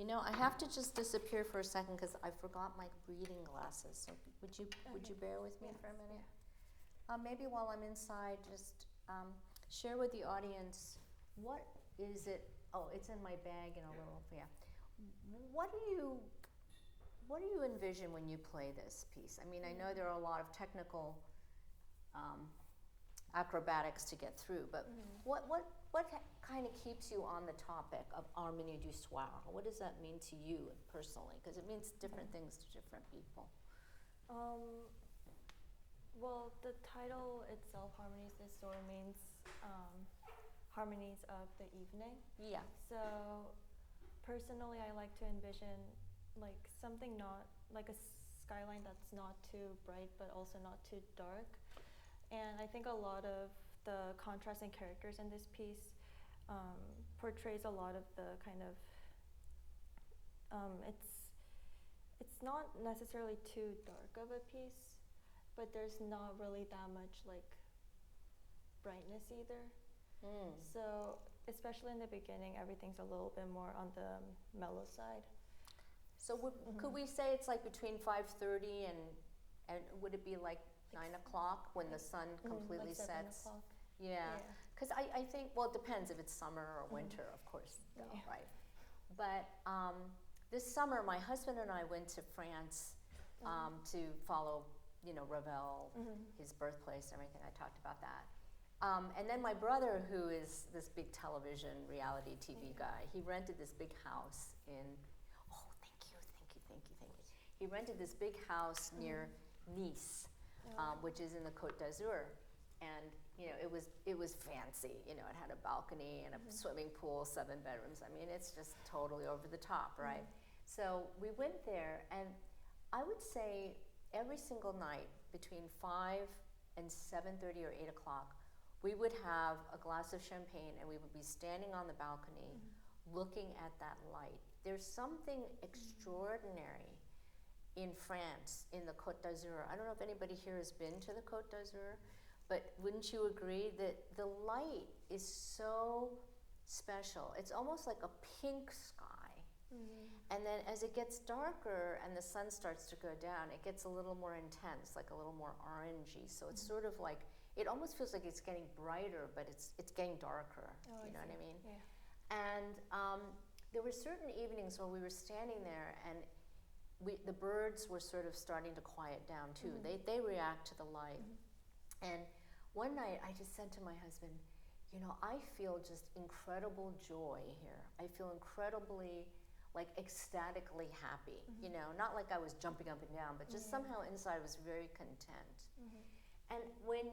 You know, I have to just disappear for a second because I forgot my reading glasses. So would you bear with me for a minute? Yeah. Maybe while I'm inside, just share with the audience, what is it? Oh, it's in my bag in a little, yeah. What do you envision when you play this piece? I mean, I know there are a lot of technical acrobatics to get through, but what kind of keeps you on the topic of harmonie du soir? What does that mean to you personally? Because it means different things to different people. Well, the title itself, Harmonies du soir, means harmonies of the evening. Yeah. So personally, I like to envision like something not like a skyline that's not too bright but also not too dark. And I think a lot of the contrasting characters in this piece portrays a lot of the kind of it's not necessarily too dark of a piece, but there's not really that much like brightness either. So especially in the beginning, everything's a little bit more on the mellow side. So could we say it's like between 5:30 and would it be like 9 o'clock when the sun completely like sets? 7 o'clock. Yeah, because I think, well, it depends if it's summer or winter, of course, right? But this summer, my husband and I went to France to follow, you know, Ravel, his birthplace, everything. I talked about that. And then my brother, who is this big television reality TV guy, he rented this big house in, thank you. He rented this big house near Nice, which is in the Côte d'Azur. And, you know, it was fancy. You know, it had a balcony and a swimming pool, 7 bedrooms. I mean, it's just totally over the top, right? So we went there, and I would say every single night between 5 and 7:30 or 8 o'clock, we would have a glass of champagne, and we would be standing on the balcony looking at that light. There's something extraordinary in France, in the Côte d'Azur. I don't know if anybody here has been to the Côte d'Azur, but wouldn't you agree that the light is so special? It's almost like a pink sky. And then as it gets darker and the sun starts to go down, it gets a little more intense, like a little more orangey. So it's sort of like, it almost feels like it's getting brighter, but it's getting darker. You know what I mean? Yeah. And there were certain evenings where we were standing there, and the birds were sort of starting to quiet down too. They react to the light. And one night I just said to my husband, you know, I feel just incredible joy here. I feel incredibly, like, ecstatically happy. You know, not like I was jumping up and down, but just somehow inside I was very content. And when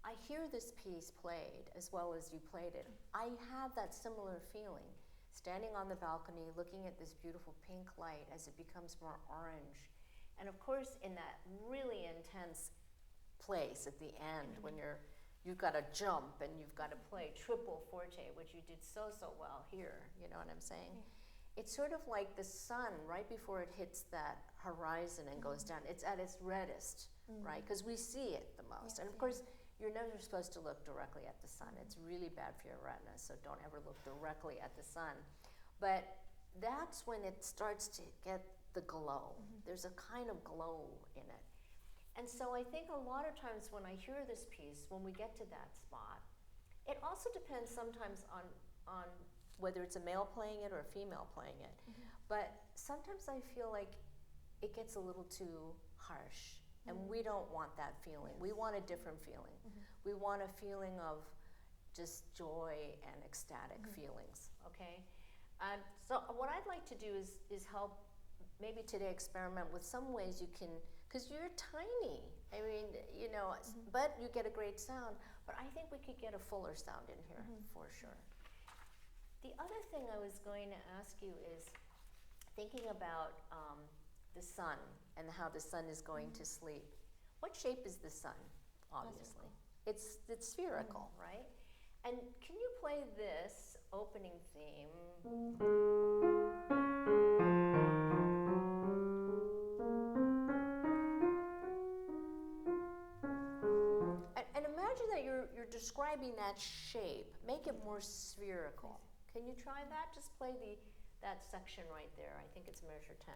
I hear this piece played as well as you played it, I have that similar feeling. Standing on the balcony, looking at this beautiful pink light as it becomes more orange. And of course, in that really intense place at the end, when you've got to jump and you've got to play triple forte, which you did so well here, you know what I'm saying? It's sort of like the sun right before it hits that horizon and goes down. It's at its reddest, right? Because we see it the most. And of course, you're never supposed to look directly at the sun. It's really bad for your retina, so don't ever look directly at the sun. But that's when it starts to get the glow. There's a kind of glow in it. And so I think a lot of times when I hear this piece, when we get to that spot, it also depends sometimes on whether it's a male playing it or a female playing it. But sometimes I feel like it gets a little too harsh. And we don't want that feeling. We want a different feeling. We want a feeling of just joy and ecstatic feelings, okay? So what I'd like to do is help maybe today experiment with some ways you can, because you're tiny. I mean, you know, but you get a great sound. But I think we could get a fuller sound in here for sure. The other thing I was going to ask you is thinking about the sun and how the sun is going to sleep. What shape is the sun, obviously? It's spherical, right? And can you play this opening theme? And imagine that you're describing that shape. Make it more spherical. Can you try that? Just play that section right there. I think it's measure 10.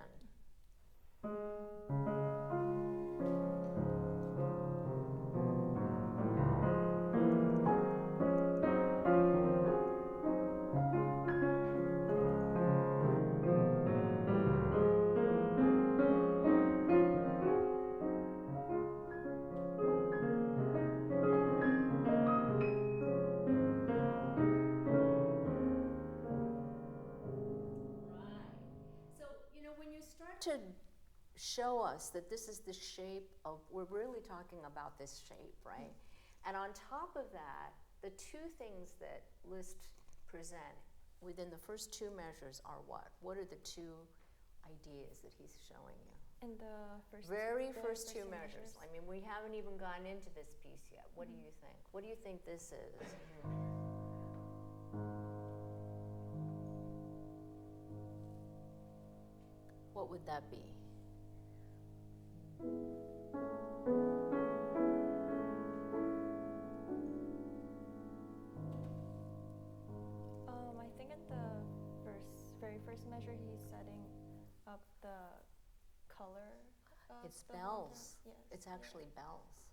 To show us that this is the shape of, we're really talking about this shape, right? And on top of that, the two things that Liszt present within the first two measures are what? What are the two ideas that he's showing you? In the first first two measures. I mean, we haven't even gone into this piece yet. What do you think? What do you think this is? What would that be? I think in the very first measure, he's setting up the color. It's bells. Yes. It's actually bells.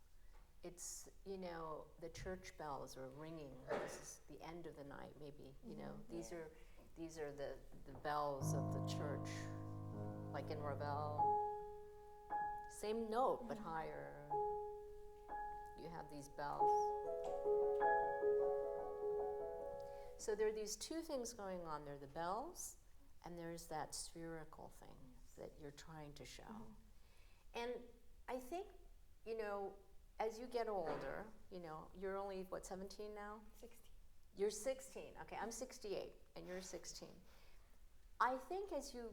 It's, you know, the church bells are ringing. This is the end of the night, maybe. You know, these are the bells of the church, like in Ravel. Same note, but higher. You have these bells. So there are these two things going on. There are the bells, and there's that spherical thing that you're trying to show. And I think, you know, as you get older, you know, you're only, what, 17 now? 16. You're 16. Okay, I'm 68, and you're 16. I think as you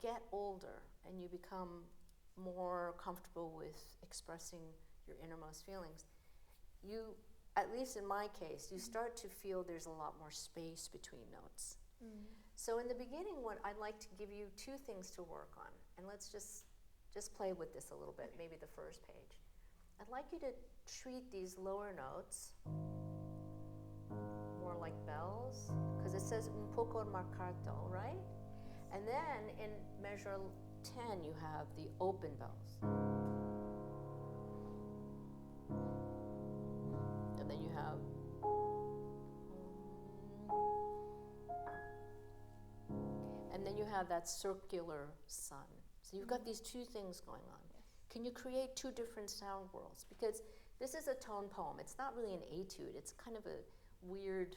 get older and you become more comfortable with expressing your innermost feelings, you, at least in my case, you start to feel there's a lot more space between notes. So in the beginning, what I'd like to give you two things to work on, and let's just play with this a little bit, maybe the first page. I'd like you to treat these lower notes more like bells, because it says un poco marcato, right? And then in measure 10, you have the open bells. And then you have, that circular sun. So you've got these two things going on. Can you create two different sound worlds? Because this is a tone poem. It's not really an etude. It's kind of a weird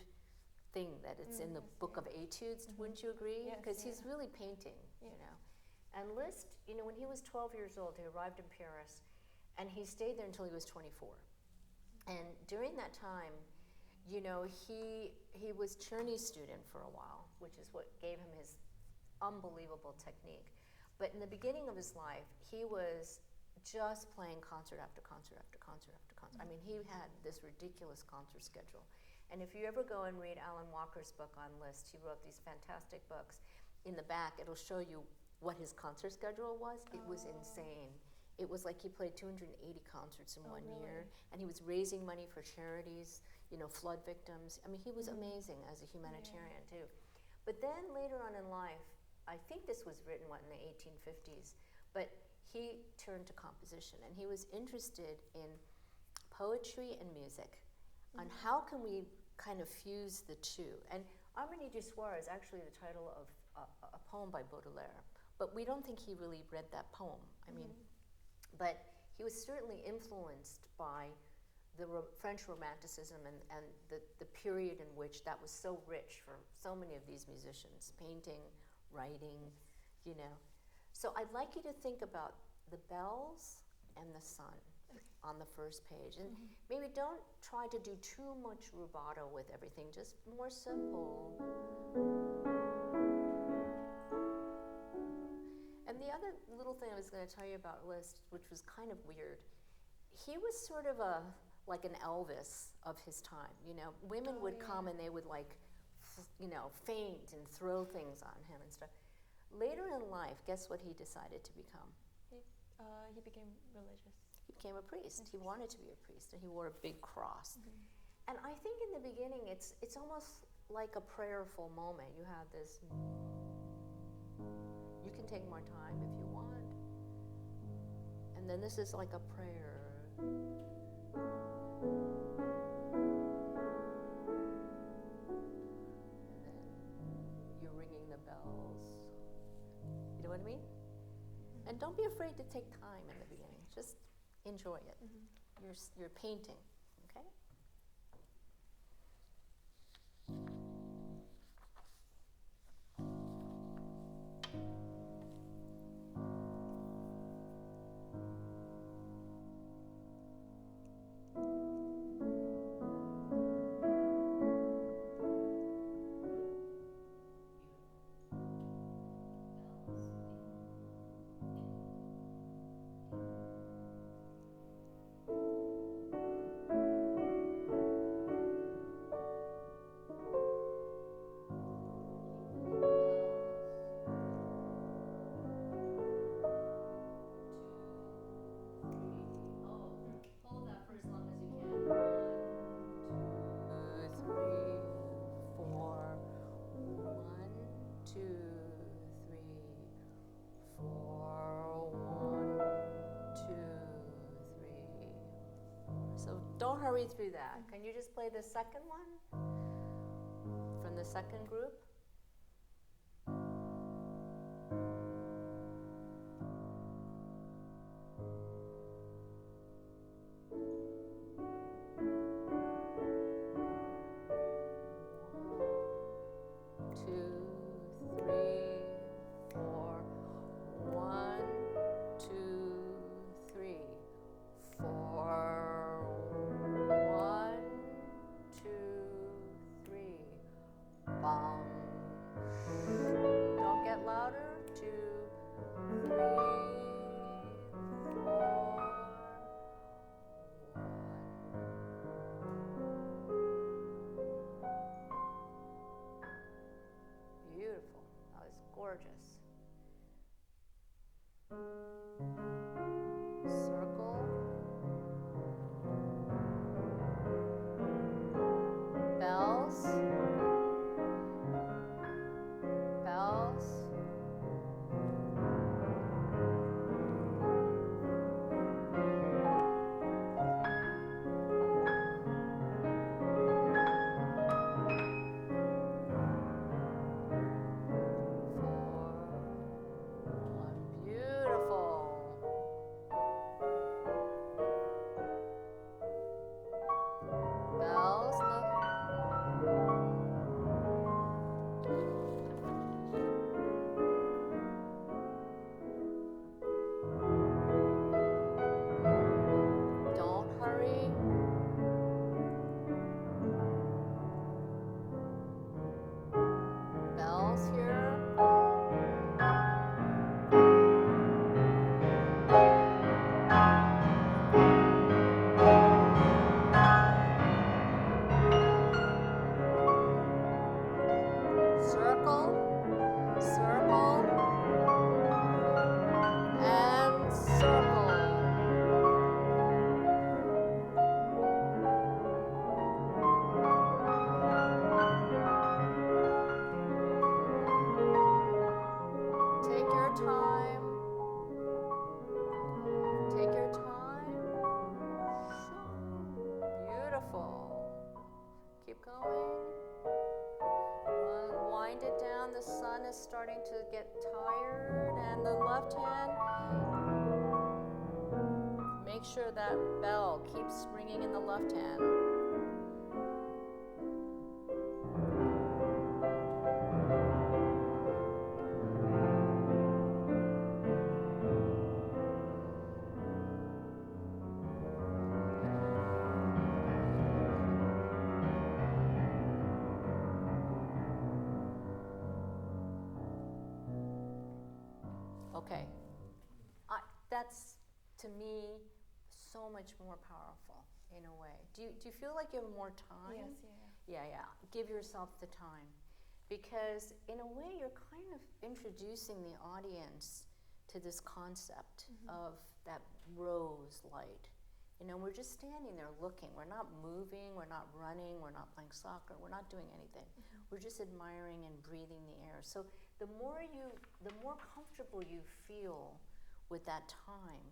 thing that it's in the book of Etudes. Wouldn't you agree? Because he's really painting, you know. And Liszt, you know, when he was 12 years old, he arrived in Paris, and he stayed there until he was 24. And during that time, you know, he was Czerny's student for a while, which is what gave him his unbelievable technique. But in the beginning of his life, he was just playing concert after concert after concert after concert. I mean, he had this ridiculous concert schedule. And if you ever go and read Alan Walker's book on Liszt, he wrote these fantastic books. In the back, it'll show you what his concert schedule was. It was insane. It was like he played 280 concerts in one year, and he was raising money for charities, you know, flood victims. I mean, he was amazing as a humanitarian too. But then later on in life, I think this was written, in the 1850s, but he turned to composition, and he was interested in poetry and music, on how can we kind of fuse the two. And Harmonie du Soir is actually the title of a poem by Baudelaire, but we don't think he really read that poem. I mean, but he was certainly influenced by the French Romanticism and the period in which that was so rich for so many of these musicians, painting, writing, you know. So I'd like you to think about the bells and the sun on the first page. And maybe don't try to do too much rubato with everything, just more simple. And the other little thing I was going to tell you about Liszt, which was kind of weird, he was sort of like an Elvis of his time, you know. Women would come and they would you know, faint and throw things on him and stuff. Later in life, guess what he decided to become? He became religious. He became a priest. He wanted to be a priest, and he wore a big cross. And I think in the beginning, it's almost like a prayerful moment. You have this, you can take more time if you want. And then this is like a prayer. And then you're ringing the bells. You know what I mean? And don't be afraid to take time in the beginning. Just enjoy it. You're painting, okay? Don't hurry through that. Can you just play the second one from the second group? Starting to get tired, and the left hand, make sure that bell keeps ringing in the left hand. Okay, that's, to me, so much more powerful in a way. Do you feel like you have more time? Yes, Yeah. Give yourself the time. Because in a way, you're kind of introducing the audience to this concept of that rose light, You know, we're just standing there looking. We're not moving, we're not running, we're not playing soccer, we're not doing anything. We're just admiring and breathing the air. So the more comfortable you feel with that time,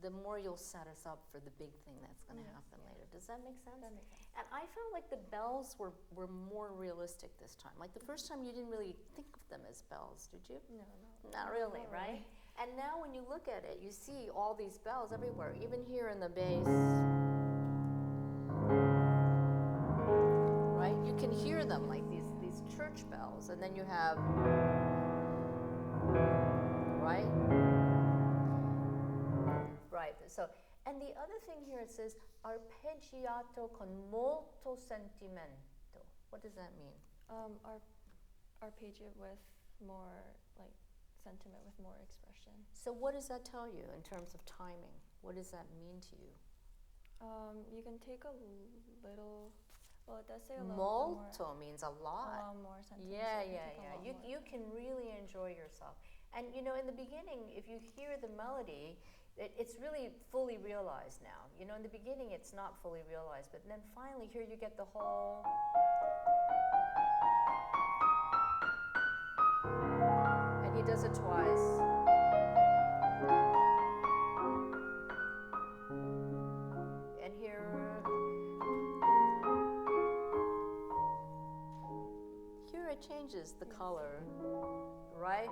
the more you'll set us up for the big thing that's going to happen later. Does that make sense? That makes sense. And I felt like the bells were more realistic this time. Like the first time you didn't really think of them as bells, did you? No. Not really, right? And now when you look at it, you see all these bells everywhere, even here in the bass. Right? You can hear them like these church bells, and then you have, right? Right. So, and the other thing here, it says arpeggiato con molto sentimento. What does that mean? Arpeggio with more like sentiment, with more expression. So what does that tell you in terms of timing? What does that mean to you? You can take a little. Well, it does say a little Molto means a lot. A lot more sentiment. Yeah. So You can really enjoy yourself. And you know, in the beginning, if you hear the melody, it's really fully realized now. You know, in the beginning, it's not fully realized, but then finally here you get the whole. And he does it twice. And here it changes the color, right?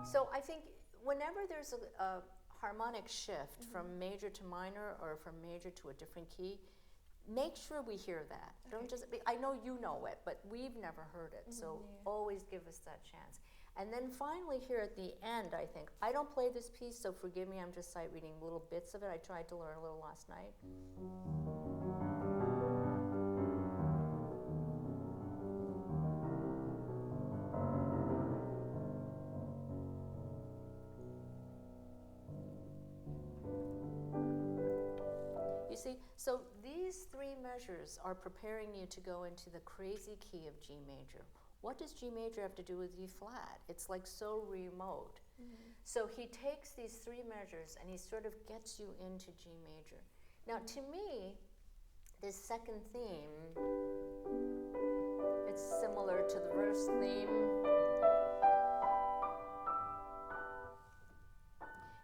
So I think whenever there's a harmonic shift from major to minor or from major to a different key, make sure we hear that. Don't just, I know you know it, but we've never heard it, so always give us that chance. And then finally here at the end, I think, I don't play this piece, so forgive me, I'm just sight reading little bits of it. I tried to learn a little last night. See, so these three measures are preparing you to go into the crazy key of G major. What does G major have to do with E flat? It's like so remote. So he takes these three measures and he sort of gets you into G major. Now to me, this second theme, it's similar to the first theme.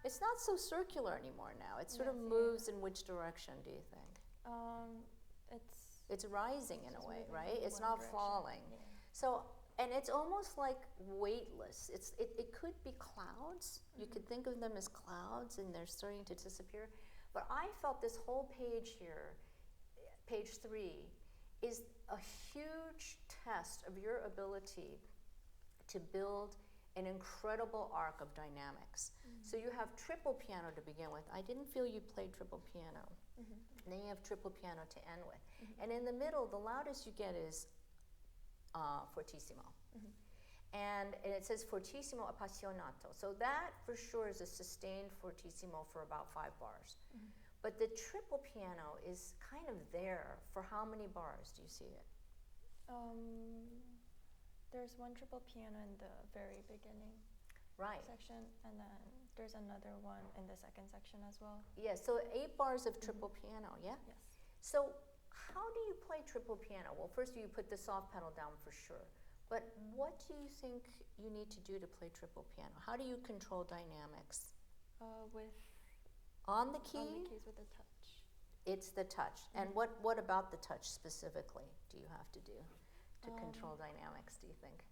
It's not so circular anymore now. It sort of moves in which direction, do you think? It's rising in a way, right? It's not falling. Yeah. So, and it's almost like weightless. It could be clouds. You could think of them as clouds and they're starting to disappear. But I felt this whole page here, page 3, is a huge test of your ability to build an incredible arc of dynamics. So you have triple piano to begin with. I didn't feel you played triple piano. And then you have triple piano to end with. And in the middle, the loudest you get is fortissimo. And it says fortissimo appassionato. So that for sure is a sustained fortissimo for about 5 bars. But the triple piano is kind of there for how many bars? Do you see it? There's one triple piano in the very beginning section, and then there's another one in the second section as well. Yeah, so 8 bars of triple piano, yeah? Yes. So how do you play triple piano? Well, first you put the soft pedal down for sure. But what do you think you need to do to play triple piano? How do you control dynamics? On the key? On the keys with the touch. It's the touch. And what about the touch specifically do you have to do to control dynamics, do you think?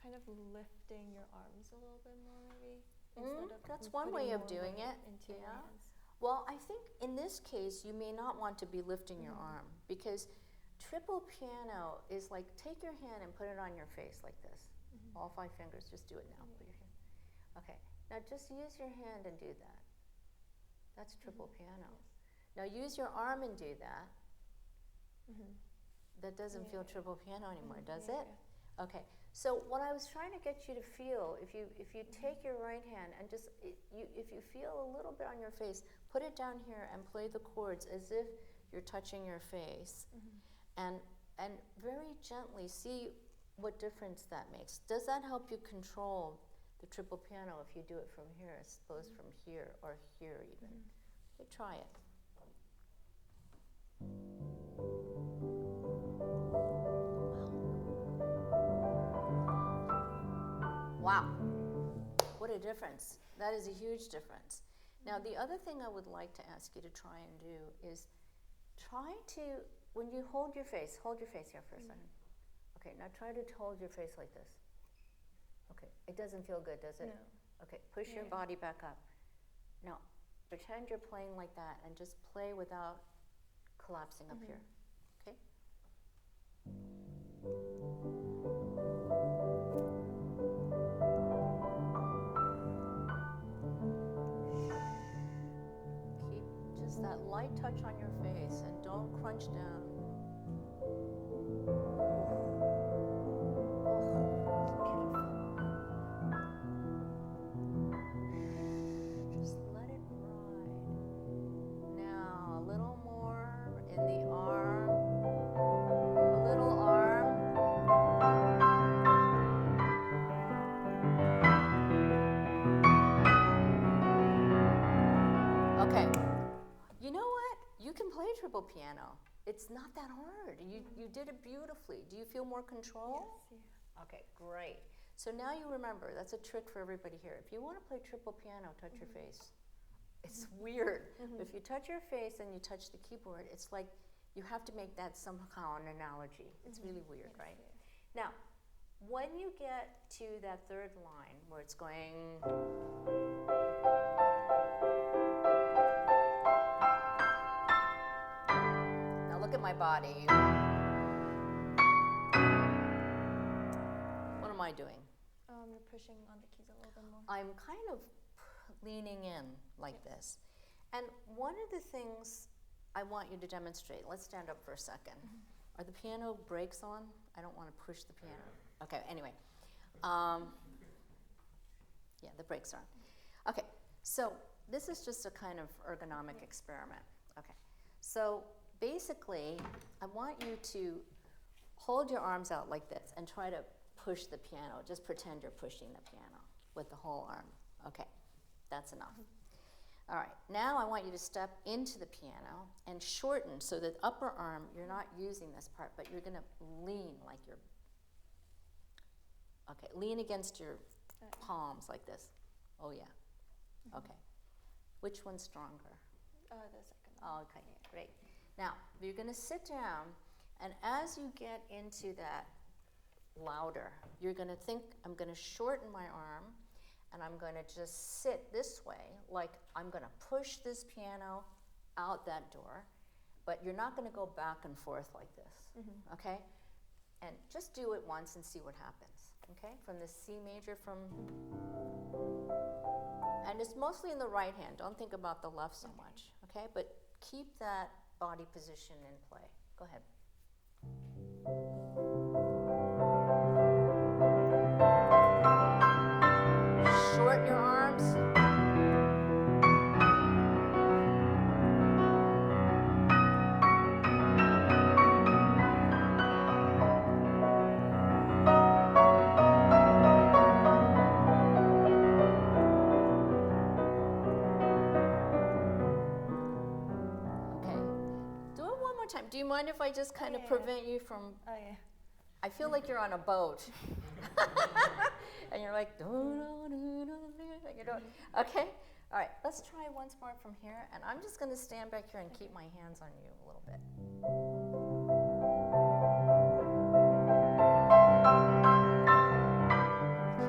Kind of lifting your arms a little bit more, maybe. That's one way of doing it. Into your hands. Well, I think in this case, you may not want to be lifting your arm because triple piano is like, take your hand and put it on your face like this. All 5 fingers, just do it now. Put your hand. Okay, now just use your hand and do that. That's triple piano. Now use your arm and do that. That doesn't feel triple piano anymore, does it? Okay, so what I was trying to get you to feel, if you take your right hand and just, if you feel a little bit on your face, put it down here and play the chords as if you're touching your face. And very gently see what difference that makes. Does that help you control the triple piano if you do it from here, as opposed from here or here even? Okay, try it. Wow, what a difference. That is a huge difference. Now, the other thing I would like to ask you to try and do is try to, when you hold your face here for a second. Okay, now try to hold your face like this. Okay, it doesn't feel good, does it? No. Okay, push your body back up. Now, pretend you're playing like that and just play without collapsing up here, okay? Keep just that light touch on your face and don't crunch down. Just let it ride. Now, a little more in the arm. A little arm. Okay. You know what? You can play triple piano. It's not that hard. You did it beautifully. Do you feel more control? Yes. Okay, great. So now you remember, that's a trick for everybody here. If you want to play triple piano, touch your face. It's weird. But if you touch your face and you touch the keyboard, it's like you have to make that somehow an analogy. It's really weird, right? Now, when you get to that third line where it's going... Now look at my body. What am I doing? You're pushing on the keys a little bit more. I'm kind of leaning in like this. And one of the things I want you to demonstrate, let's stand up for a second. Are the piano brakes on? I don't want to push the piano. Okay, anyway. Yeah, the brakes are on. Okay, so this is just a kind of ergonomic experiment. Okay, so basically, I want you to hold your arms out like this and try to push the piano. Just pretend you're pushing the piano with the whole arm. Okay, that's enough. All right, now I want you to step into the piano and shorten so that upper arm, you're not using this part, but you're gonna lean like you're, okay, lean against your palms like this. Oh yeah, okay. Which one's stronger? The second. Oh, okay, great. Now, you're gonna sit down, and as you get into that louder, you're gonna think, I'm gonna shorten my arm, and I'm gonna just sit this way, like I'm gonna push this piano out that door, but you're not gonna go back and forth like this, okay? And just do it once and see what happens, okay? From the C major and it's mostly in the right hand, don't think about the left so much, okay? But keep that body position in play. Go ahead. Shorten your arms. Okay. Do it one more time. Do you mind if I just kind of prevent you from... Oh, yeah. I feel like you're on a boat. And you're like, you know, okay? All right, let's try once more from here. And I'm just going to stand back here and keep my hands on you a little bit.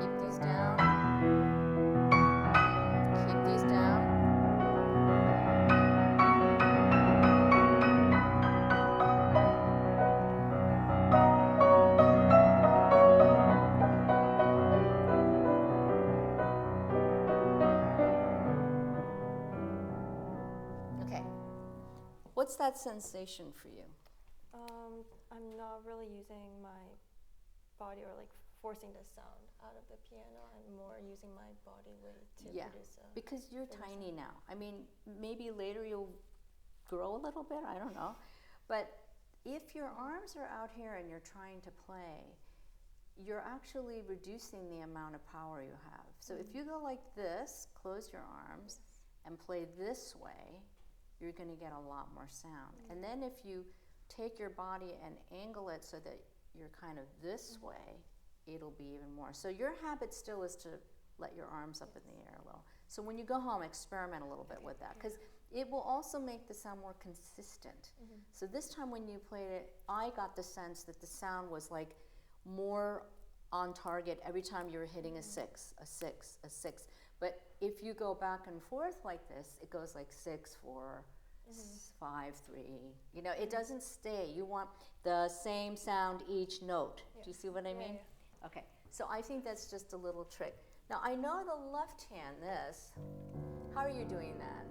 Keep these down. Keep these down. What's that sensation for you? I'm not really using my body or like forcing the sound out of the piano. I'm more using my body weight to produce a... because you're tiny now. I mean, maybe later you'll grow a little bit, I don't know. But if your arms are out here and you're trying to play, you're actually reducing the amount of power you have. So if you go like this, close your arms, and play this way, you're going to get a lot more sound. And then if you take your body and angle it so that you're kind of this way, it'll be even more. So your habit still is to let your arms up in the air a little. So when you go home, experiment a little bit with that, because it will also make the sound more consistent. So this time when you played it, I got the sense that the sound was like more on target every time you were hitting a 6, a 6, a 6. But if you go back and forth like this, it goes like 6, 4, 5, 3. You know, it doesn't stay. You want the same sound each note. Do you see what I mean? Okay, so I think that's just a little trick. Now I know the left hand, this, how are you doing that?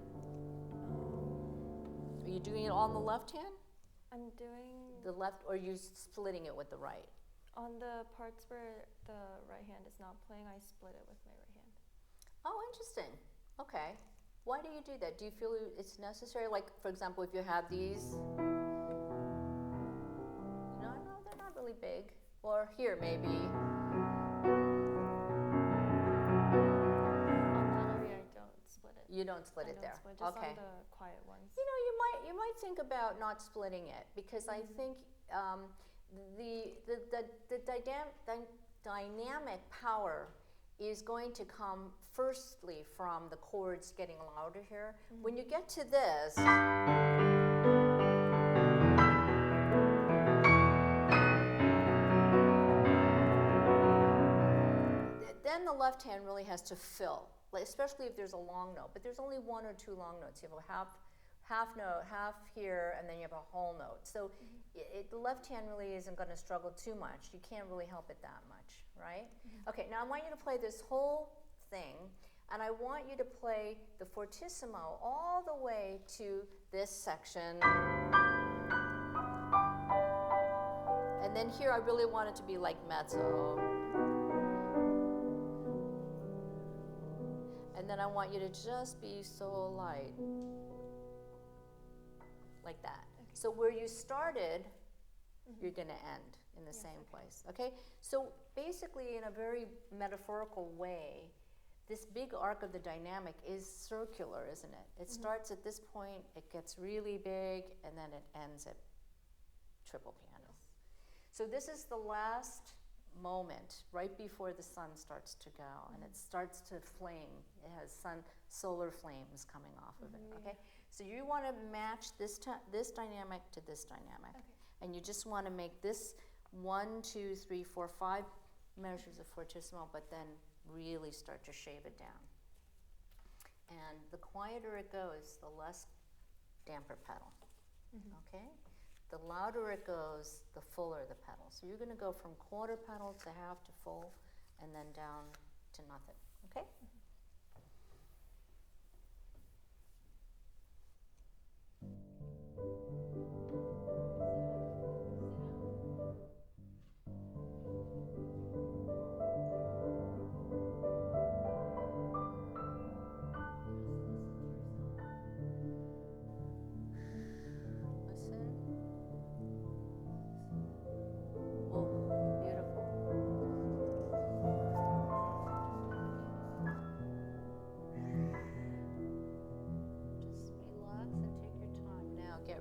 Are you doing it on the left hand? I'm doing The left, or are you splitting it with the right? on the parts where the right hand is not playing, I split it with my right hand. Oh, interesting. Okay. Why do you do that? Do you feel it's necessary? Like, for example, if you have these, no, they're not really big. Or here, maybe. On that area, I don't split it. You don't split it there. Split, just okay. on the quiet ones. You know, you might think about not splitting it, because I think the dynamic power is going to come firstly from the chords getting louder here. When you get to this, then the left hand really has to fill, like, especially if there's a long note. But there's only 1 or 2 long notes. You have a half note, half here, and then you have a whole note. So the left hand really isn't going to struggle too much. You can't really help it that much, right? Okay, now I want you to play this whole thing, and I want you to play the fortissimo all the way to this section. And then here I really want it to be like mezzo. And then I want you to just be so light. Like that. Okay. So where you started, you're going to end in the same place. Okay? So basically, in a very metaphorical way, this big arc of the dynamic is circular, isn't it? It starts at this point, it gets really big, and then it ends at triple piano. So this is the last moment right before the sun starts to go, and it starts to flame. It has solar flames coming off of it. Okay, so you want to match this dynamic to this dynamic, and you just want to make this 1, 2, 3, 4, 5 measures of fortissimo, but then really start to shave it down. And the quieter it goes, the less damper pedal. Okay. The louder it goes, the fuller the pedal. So you're going to go from quarter pedal to half to full, and then down to nothing. Okay?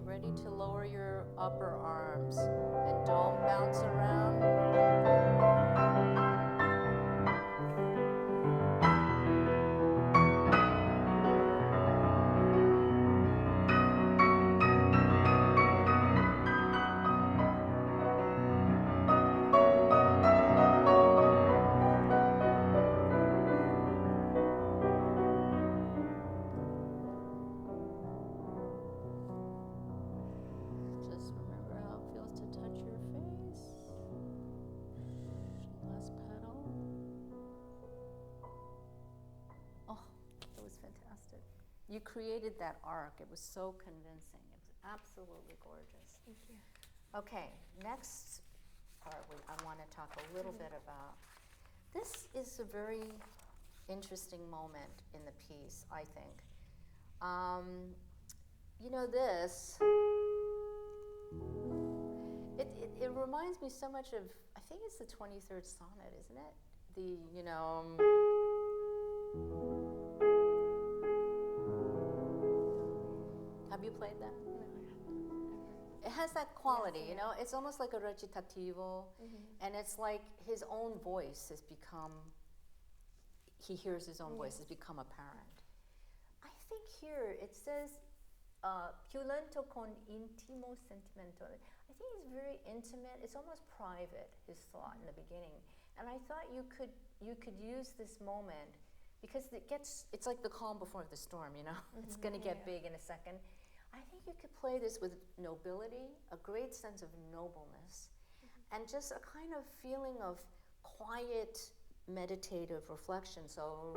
Ready to lower your upper arms and don't bounce around. You created that arc. It was so convincing. It was absolutely gorgeous. Thank you. Okay, next part I want to talk a little bit about. This is a very interesting moment in the piece, I think. You know, this, it reminds me so much of, I think it's the 23rd sonnet, isn't it? The, you know, Have you played that? No, I haven't. It has that quality, Yes, you know? It's almost like a recitativo, and it's like his own voice has become, he hears his own voice, has become apparent. I think here it says, più lento con intimo sentimento. I think it's very intimate. It's almost private, his thought in the beginning. And I thought you could use this moment because it's like the calm before the storm, you know? It's going to get big in a second. I think you could play this with nobility, a great sense of nobleness, and just a kind of feeling of quiet, meditative reflection. So.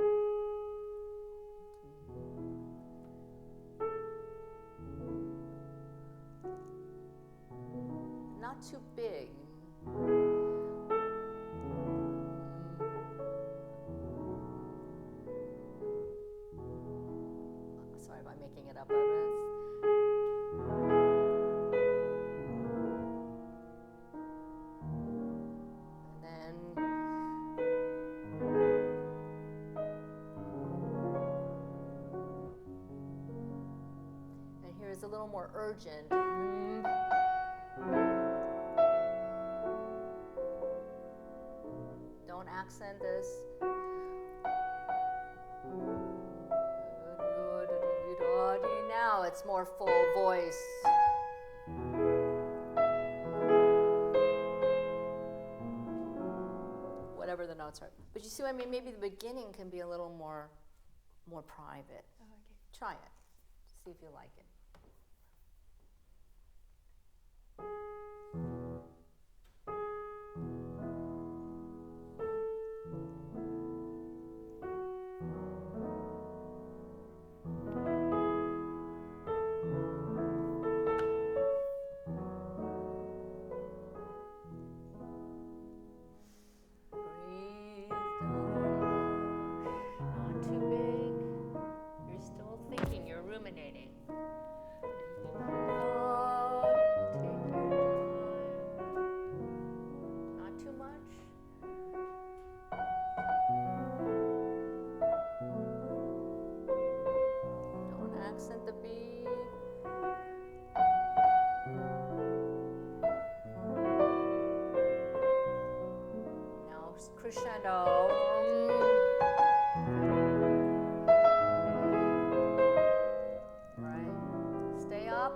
Not too big. Sorry if I'm making it up. And then. And here's a little more urgent. Don't accent this. Now it's more full voice. Whatever the notes are. But you see what I mean? Maybe the beginning can be a little more private. Oh, okay. Try it. See if you like it. Crescendo. Right. Stay up.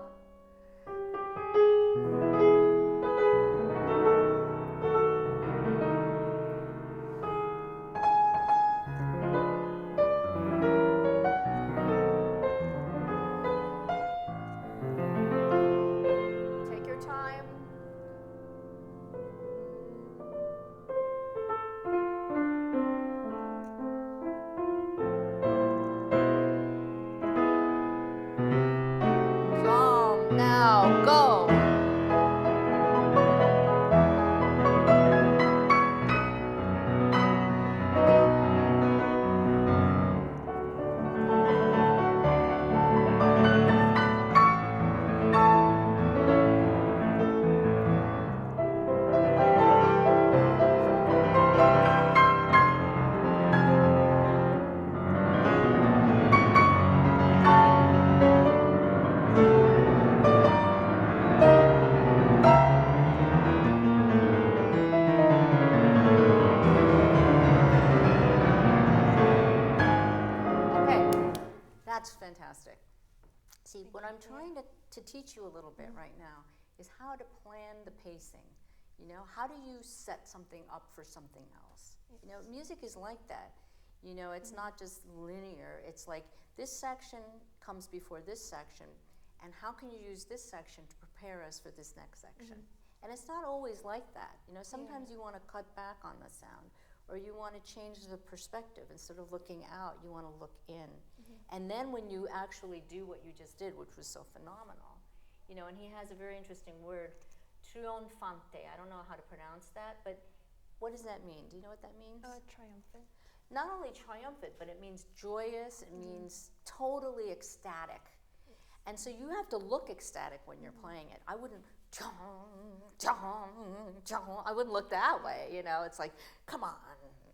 Take your time. Now, go. That's fantastic. See, what I'm trying to teach you a little bit right now is how to plan the pacing. You know, how do you set something up for something else? You know, music is like that. You know, it's not just linear. It's like this section comes before this section, and how can you use this section to prepare us for this next section? And it's not always like that. You know, sometimes you want to cut back on the sound, or you want to change the perspective. Instead of looking out, you want to look in. And then when you actually do what you just did, which was so phenomenal, you know, and he has a very interesting word, trionfante. I don't know how to pronounce that, but what does that mean? Do you know what that means? Triumphant. Not only triumphant, but it means joyous. It means totally ecstatic. And so you have to look ecstatic when you're playing it. I wouldn't, I wouldn't look that way, you know. It's like, come on,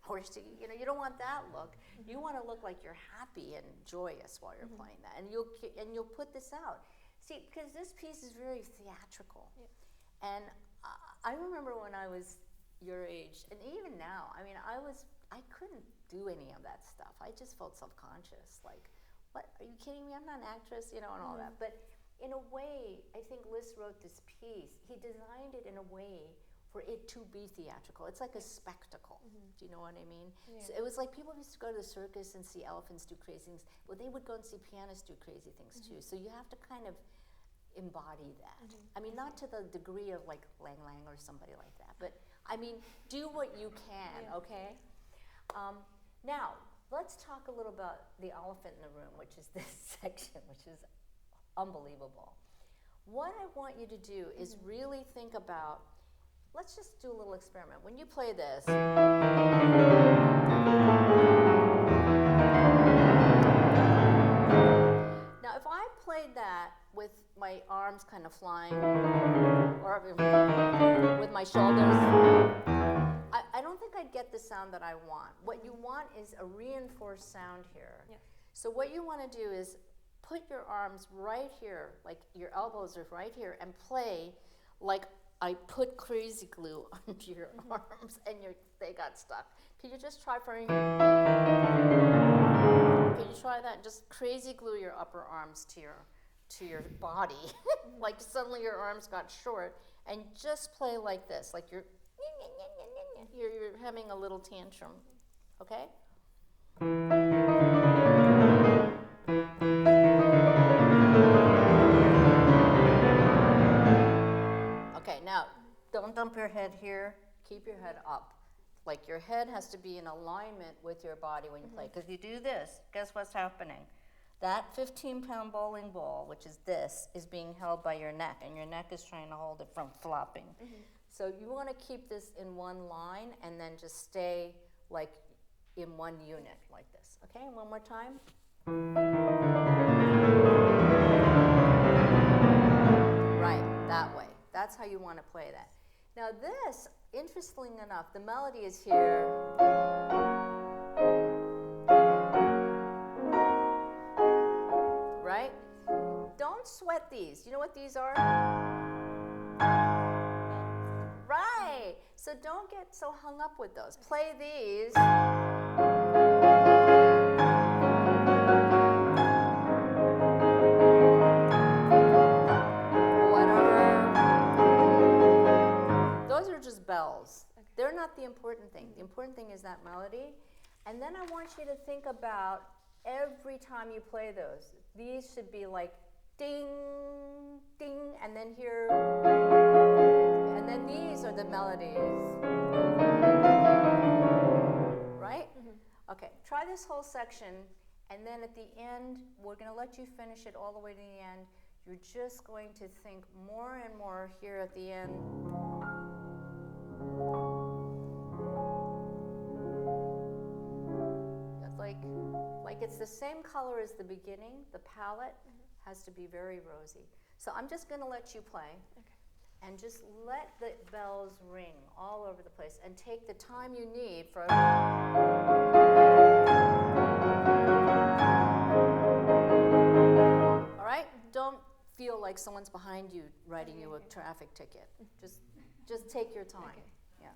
horsey, you know, you don't want that look. You want to look like you're happy and joyous while you're playing that. And you'll put this out. See, because this piece is very theatrical. Yeah. And I remember when I was your age, and even now, I mean, I couldn't do any of that stuff. I just felt self-conscious. Like, what, are you kidding me? I'm not an actress, you know, and all that. But in a way, I think Liszt wrote this piece. He designed it in a way for it to be theatrical. It's like a spectacle. Do you know what I mean? Yeah. So it was like people used to go to the circus and see elephants do crazy things. Well, they would go and see pianists do crazy things too. So you have to kind of embody that. I mean, not to the degree of like Lang Lang or somebody like that, but I mean, do what you can, okay? Now, let's talk a little about the elephant in the room, which is this section, which is unbelievable. What I want you to do is really think about, let's just do a little experiment. When you play this, now if I played that with my arms kind of flying, or with my shoulders, I don't think I'd get the sound that I want. What you want is a reinforced sound here. Yeah. So what you want to do is put your arms right here, like your elbows are right here, and play like I put crazy glue onto your arms and they got stuck. Can you just try for me? Can you try that? Just crazy glue your upper arms to your body. Like suddenly your arms got short, and just play like this, like you're having a little tantrum, okay? Okay, now, don't dump your head here. Keep your head up. Like your head has to be in alignment with your body when you play. Because you do this, guess what's happening? That 15-pound bowling ball, which is this, is being held by your neck, and your neck is trying to hold it from flopping. So you want to keep this in one line and then just stay like in one unit like this. Okay, one more time. Right, that way. That's how you want to play that. Now this, interestingly enough, the melody is here. Right? Don't sweat these. You know what these are? Right. So don't get so hung up with those. Play these. Those are just bells. Okay. They're not the important thing. The important thing is that melody. And then I want you to think about every time you play those. These should be like ding, ding, and then here, and then these are the melodies. Right? Okay, try this whole section, and then at the end, we're going to let you finish it all the way to the end. You're just going to think more and more here at the end. Like it's the same color as the beginning. The palette has to be very rosy. So I'm just going to let you play. Okay. And just let the bells ring all over the place and take the time you need for... All right? Don't feel like someone's behind you writing you a traffic ticket. Just take your time. Okay. Yeah.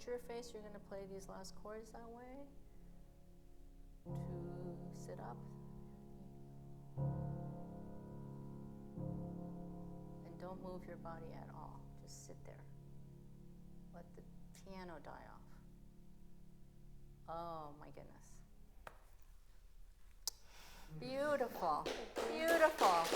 picture your face, you're going to play these last chords that way. To sit up. And don't move your body at all. Just sit there. Let the piano die off. Oh my goodness. Beautiful. Beautiful.